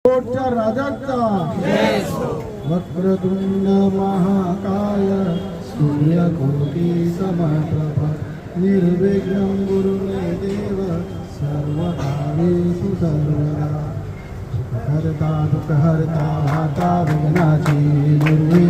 कोटच्या राजाचा वक्रतुंड महाकाय सूर्यकोटी समप्रभ निर्विघ्नं गुरुमे देव सर्वकार्येषु सर्वदा हरता दुःखहर्ता वार्ता विघ्नाची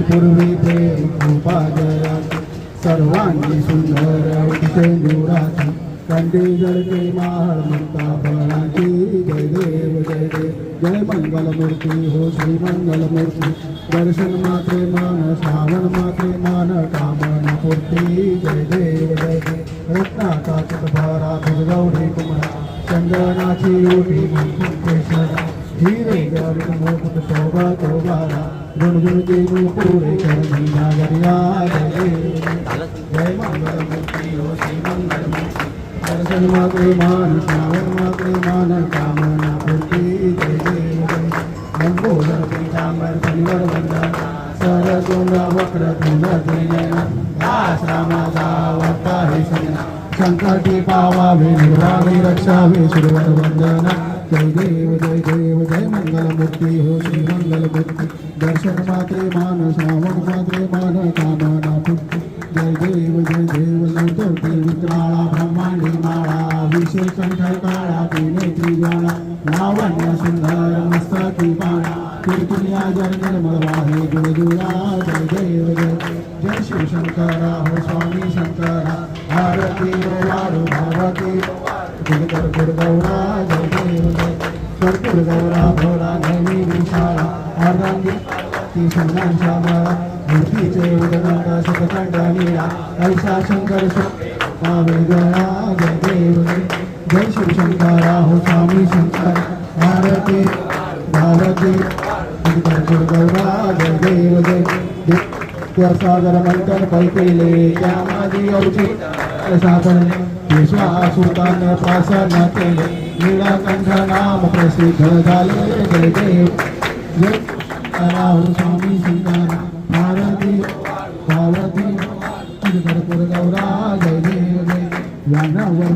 पूर्वी प्रेम कृपा जयाची सर्वांगी सुंदर उदितेंदुराची कंदी जळके माळ मुक्ता फळांची जय देव जय देव जय मंगलमूर्ती हो श्री मंगलमूर्ती दर्शन मात्रे मान श्रावण मात्रे मान कामना पूर्ती जय देव जय देव रत्नाचा चितभारा गौरी कुमारा चंदनाची ओटी मंकुटेश्वरा हिरे गरुड मुकुट शोभा तोबारा गुणगुणती पुरे करणी नागरिया जय देव जय मंगलमूर्ती हो श्री मंगलमूर्ती दर्शन मात्रे मान श्रावण मात्रे मान कामना पूर्ती जय देव जय मंगोदर पीतांबर फणीवर वंदन सरगोंडा वक्र तुंड दास रामाचा वार्ता हे सन्ना संकटी पावावे निर्वावे रक्षावे शिरवर वंदन जय देव जय मंगलमूर्ती हो श्री मंगलमूर्ती दर्शन मात्रे मान श्रावण मात्रे मान कामना पूर्ती जय देव लवतोटी विक्राळा ब्रह्मांडी माळा विशेष कंठ काळा पिनेत्री ज्वाळा लावण्य सुंदर मस्तकी पाळा कीर्तनिया जन निर्मळ वाहे गुरुजुळा जय देव जय शिवशंकरा हो स्वामी शंकरा भारती वारु भारती कर्पूर गौरा जय देव कर्पूर गौरा भोळा नैनी विशाळा अर्धांगी ती सोन्यांच्या मूर्तीचे उदगंड सुखकंड नीळा ऐसा शंकर वेगळा जय देव जय शिवशंकरा हो स्वामी शंकर भारती भारती कर्पूर गौरा जय देव जय सागर मंथन पैकेले त्यामादी औचित साधन विश्वासुतान प्रसन्न केले नीलकंठ नाम प्रसिद्ध झाले जय देव जय राहू स्वामी शंकरा भारती भारती कर्पूर गौरा जय देव जय याना वर